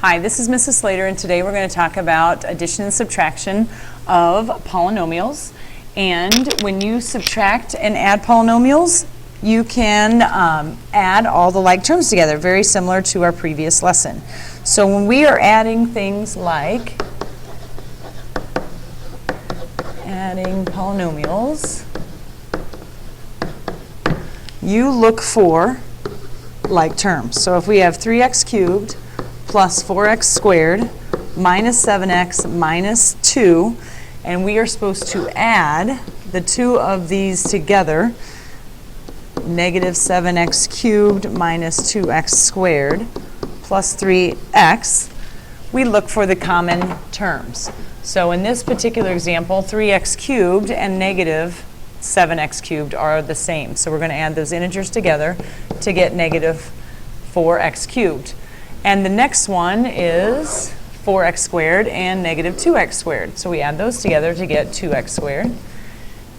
Hi, this is Mrs. Slater, and today we're going to talk about addition and subtraction of polynomials. And when you subtract and add polynomials, you can add all the like terms together, very similar to our previous lesson. So when we are adding things like adding polynomials, you look for like terms. So if we have 3x cubed plus 4x squared minus 7x minus 2, and we are supposed to add the two of these together, negative 7x cubed minus 2x squared plus 3x, we look for the common terms. So in this particular example, 3x cubed and negative 7x cubed are the same. So we're going to add those integers together to get negative 4x cubed. And the next one is 4x squared and negative 2x squared. So we add those together to get 2x squared.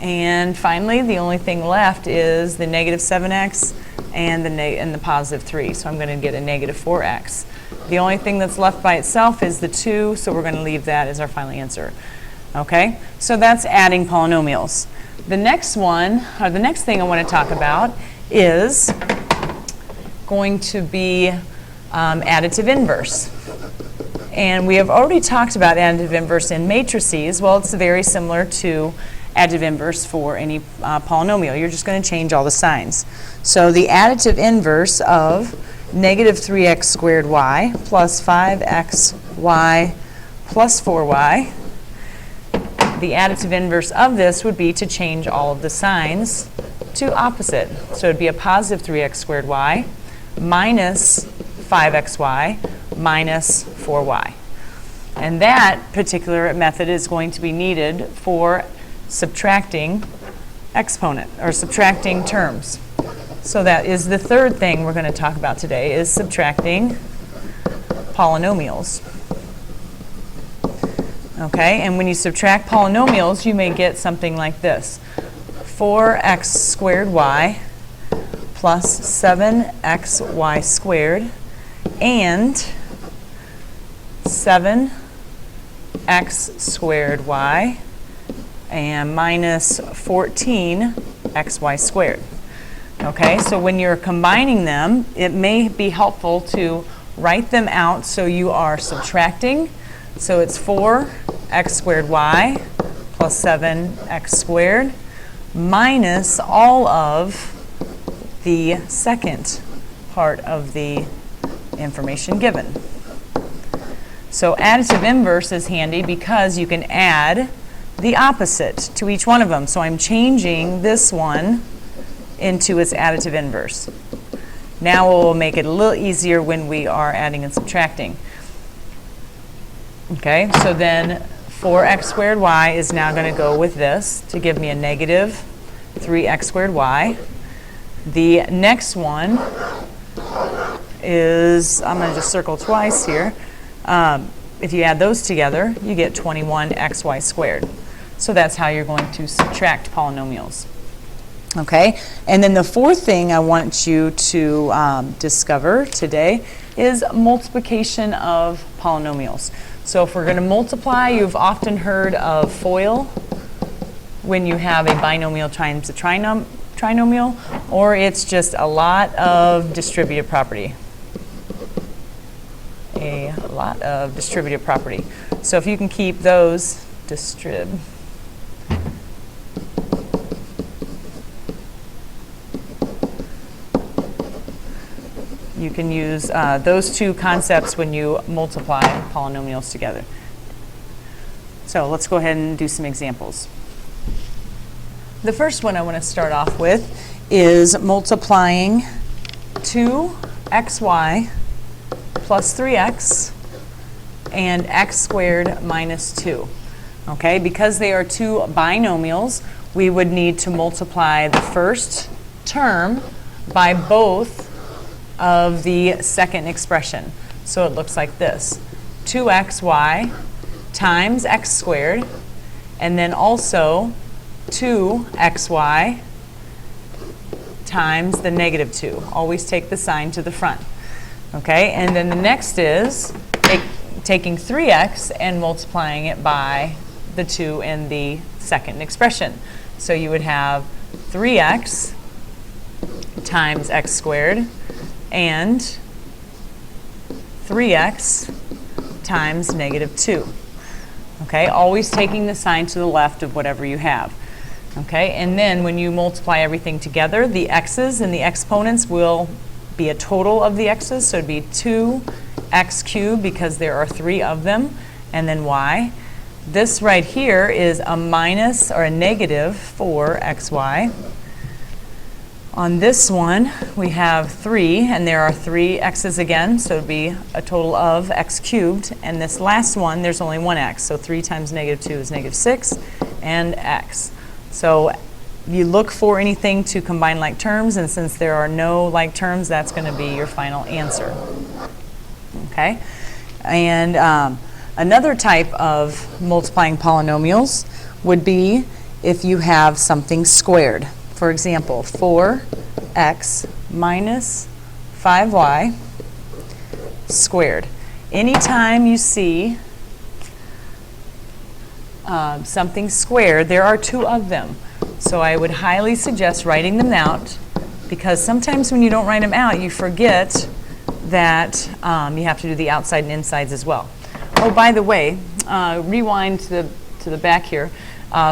And finally, the only thing left is the negative 7x and the positive 3. So I'm going to get a negative 4x. The only thing that's left by itself is the 2, so we're going to leave that as our final answer. Okay? So that's adding polynomials. The next one, or the next thing I want to talk about is going to be additive inverse. And we have already talked about additive inverse in matrices. Well, it's very similar to additive inverse for any polynomial. You're just going to change all the signs. So the additive inverse of negative 3x squared y plus 5xy plus 4y, the additive inverse of this would be to change all of the signs to opposite. So it would be a positive 3x squared y minus 5xy minus 4y. And that particular method is going to be needed for subtracting exponent, or subtracting terms. So that is the third thing we're going to talk about today, is subtracting polynomials. Okay, and when you subtract polynomials, you may get something like this. 4x squared y plus 7xy squared and 7x squared y and minus 14xy squared. Okay, so when you're combining them, it may be helpful to write them out so you are subtracting. So it's 4x squared y plus 7x squared minus all of the second part of the information given. So additive inverse is handy because you can add the opposite to each one of them. So I'm changing this one into its additive inverse. Now we'll make it a little easier when we are adding and subtracting. Okay, so then 4x squared y is now going to go with this to give me a negative 3x squared y. The next one is, I'm going to just circle twice here. If you add those together, you get 21xy squared. So that's how you're going to subtract polynomials. Okay, and then the fourth thing I want you to discover today is multiplication of polynomials. So if we're going to multiply, you've often heard of FOIL when you have a binomial times a trinomial, or it's just a lot of distributive property. A lot of distributive property. So if you can keep those you can use those two concepts when you multiply polynomials together. So let's go ahead and do some examples. The first one I want to start off with is multiplying 2xy plus 3x and x squared minus 2. Okay, because they are two binomials, we would need to multiply the first term by both of the second expression. So it looks like this. 2xy times x squared, and then also 2xy times the negative 2. Always take the sign to the front. Okay, and then the next is taking 3x and multiplying it by the 2 in the second expression. So you would have 3x times x squared and 3x times negative 2. Okay, always taking the sign to the left of whatever you have. Okay, and then when you multiply everything together, the x's and the exponents will be a total of the x's, so it'd be 2x cubed because there are 3 of them, and then y. This right here is a minus or a negative 4xy. On this one, we have 3, and there are 3 x's again, so it would be a total of x cubed. And this last one, there's only one x, so 3 times negative 2 is negative 6, and x. So you look for anything to combine like terms, and since there are no like terms, that's going to be your final answer. Okay? And another type of multiplying polynomials would be if you have something squared. For example, 4x minus 5y squared. Anytime you see something squared, there are 2 of them. So I would highly suggest writing them out, because sometimes when you don't write them out, you forget that you have to do the outside and insides as well. Oh, by the way, rewind to the back here.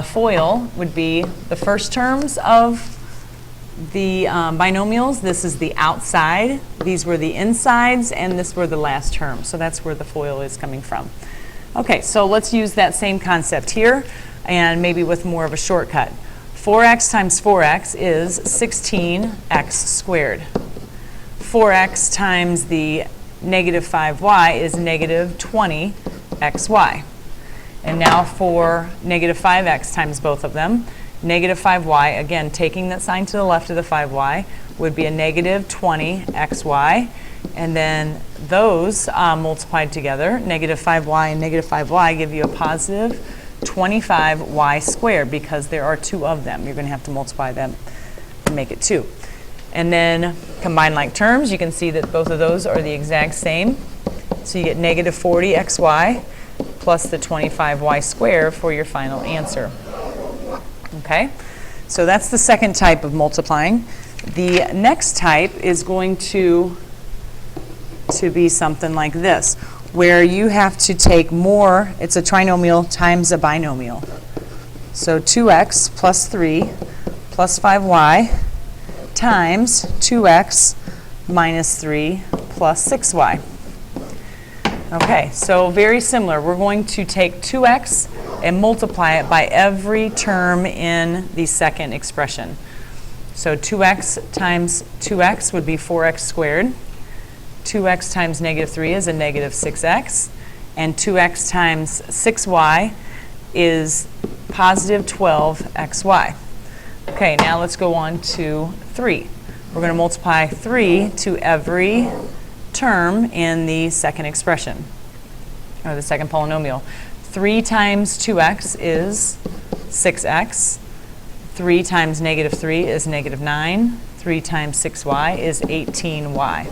FOIL would be the first terms of the binomials. This is the outside. These were the insides, and this were the last terms. So that's where the FOIL is coming from. Okay, so let's use that same concept here, and maybe with more of a shortcut. 4x times 4x is 16x squared. 4x times the negative 5y is negative 20xy. And now for negative 5x times both of them, negative 5y, again, taking that sign to the left of the 5y, would be a negative 20xy. And then those multiplied together, negative 5y and negative 5y, give you a positive 25y squared, because there are 2 of them. You're going to have to multiply them and make it 2. And then combine like terms, you can see that both of those are the exact same. So you get negative 40xy plus the 25y squared for your final answer. Okay, so that's the second type of multiplying. The next type is going to be something like this, where you have to take more. It's a trinomial times a binomial. So 2x plus 3 plus 5y times 2x minus 3 plus 6y. Okay, so very similar. We're going to take 2x and multiply it by every term in the second expression. So 2x times 2x would be 4x squared. 2x times negative 3 is a negative 6x. And 2x times 6y is positive 12xy. Okay, now let's go on to 3. We're going to multiply 3 to every term in the second expression, or the second polynomial. 3 times 2x is 6x. 3 times negative 3 is negative 9. 3 times 6y is 18y.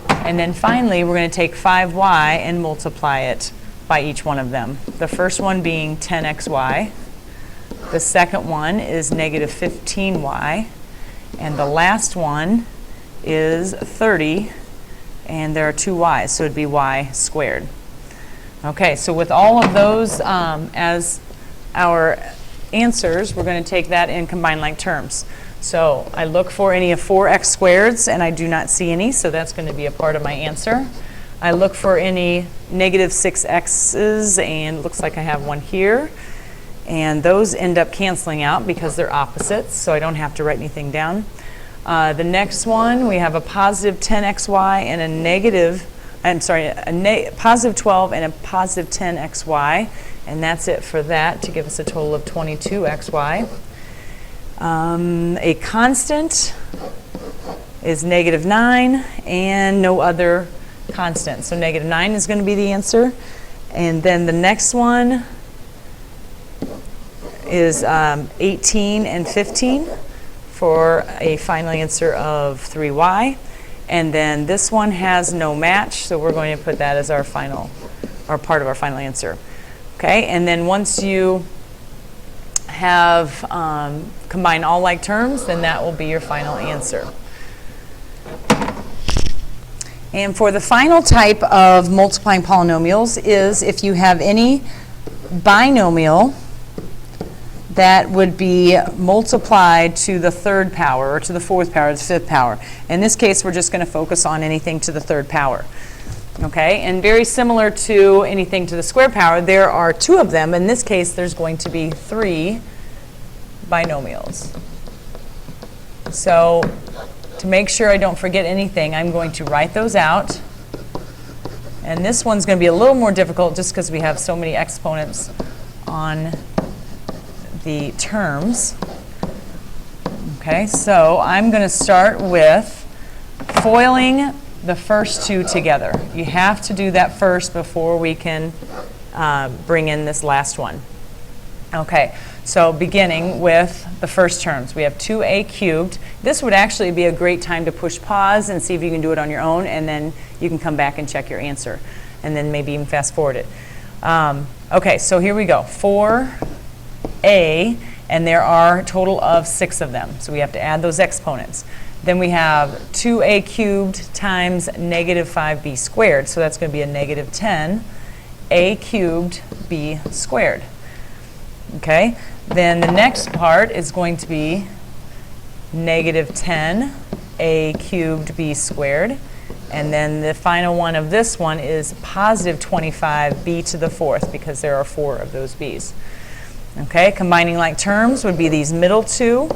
And then finally, we're going to take 5y and multiply it by each one of them. The first one being 10xy. The second one is negative 15y. And the last one is 30. And there are 2 y's, so it'd be y squared. Okay, so with all of those as our answers, we're going to take that and combine like terms. So I look for any of 4x squareds, and I do not see any, so that's going to be a part of my answer. I look for any negative 6x's, and it looks like I have one here. And those end up canceling out because they're opposites, so I don't have to write anything down. The next one, we have a positive 10xy and a negative, positive 12 and a positive 10xy. And that's it for that, to give us a total of 22xy. A constant is negative 9 and no other constant. So negative 9 is going to be the answer. And then the next one is 18 and 15 for a final answer of 3y. And then this one has no match, so we're going to put that as our final, or part of our final answer. Okay, and then once you have combined all like terms, then that will be your final answer. And for the final type of multiplying polynomials is if you have any binomial that would be multiplied to the third power, or to the fourth power, or the fifth power. In this case, we're just going to focus on anything to the third power. Okay, and very similar to anything to the square power, there are two of them. In this case, there's going to be 3 binomials. So to make sure I don't forget anything, I'm going to write those out. And this one's going to be a little more difficult just because we have so many exponents on the terms. Okay, so I'm going to start with foiling the first two together. You have to do that first before we can bring in this last one. Okay, so beginning with the first terms, we have 2a cubed. This would actually be a great time to push pause and see if you can do it on your own, and then you can come back and check your answer, and then maybe even fast forward it. Okay, so here we go. 4a, and there are a total of 6 of them, so we have to add those exponents. Then we have 2a cubed times negative 5b squared, so that's going to be a negative 10a cubed b squared. Okay, then the next part is going to be negative 10a cubed b squared, and then the final one of this one is positive 25b to the fourth, because there are 4 of those b's. Okay, combining like terms would be these middle two.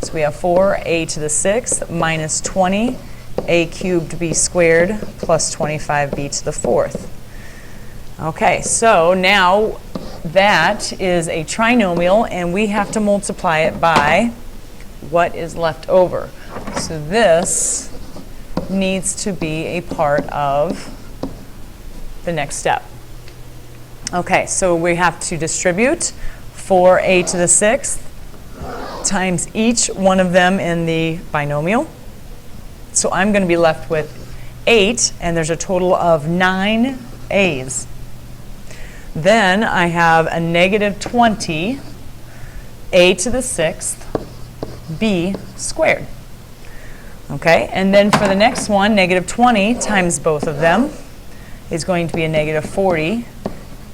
So we have 4a to the 6th minus 20a cubed b squared plus 25b to the 4th. Okay, so now that is a trinomial, and we have to multiply it by what is left over. So this needs to be a part of the next step. Okay, so we have to distribute 4a to the 6th times each one of them in the binomial. So I'm going to be left with 8, and there's a total of 9 a's. Then I have a negative 20 a to the 6th b squared. Okay, and then for the next one, negative 20 times both of them is going to be a negative 40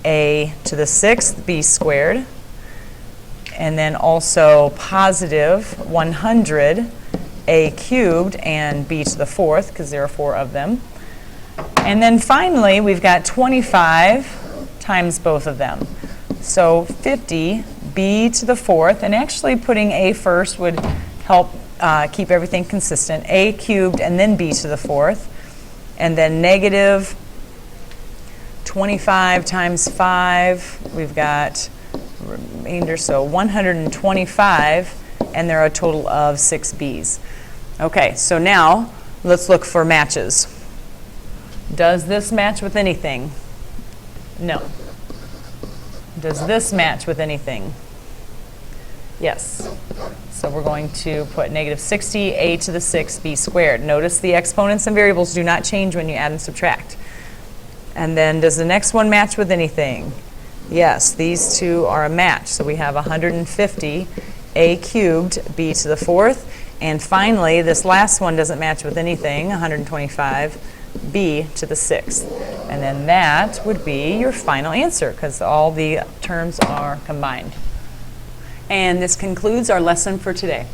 a to the 6th b squared. And then also positive 100 a cubed and b to the 4th, because there are 4 of them. And then finally, we've got 25 times both of them. So 50 b to the 4th, and actually putting a first would help keep everything consistent. A cubed and then b to the 4th. And then negative 25 times 5, we've got remainder, so 125, and there are a total of 6 b's. Okay, so now let's look for matches. Does this match with anything? No. Does this match with anything? Yes. So we're going to put negative 60a to the 6th b squared. Notice the exponents and variables do not change when you add and subtract. And then does the next one match with anything? Yes, these two are a match. So we have 150 a cubed b to the 4th. And finally, this last one doesn't match with anything, 125 b to the 6th. And then that would be your final answer, because all the terms are combined. And this concludes our lesson for today.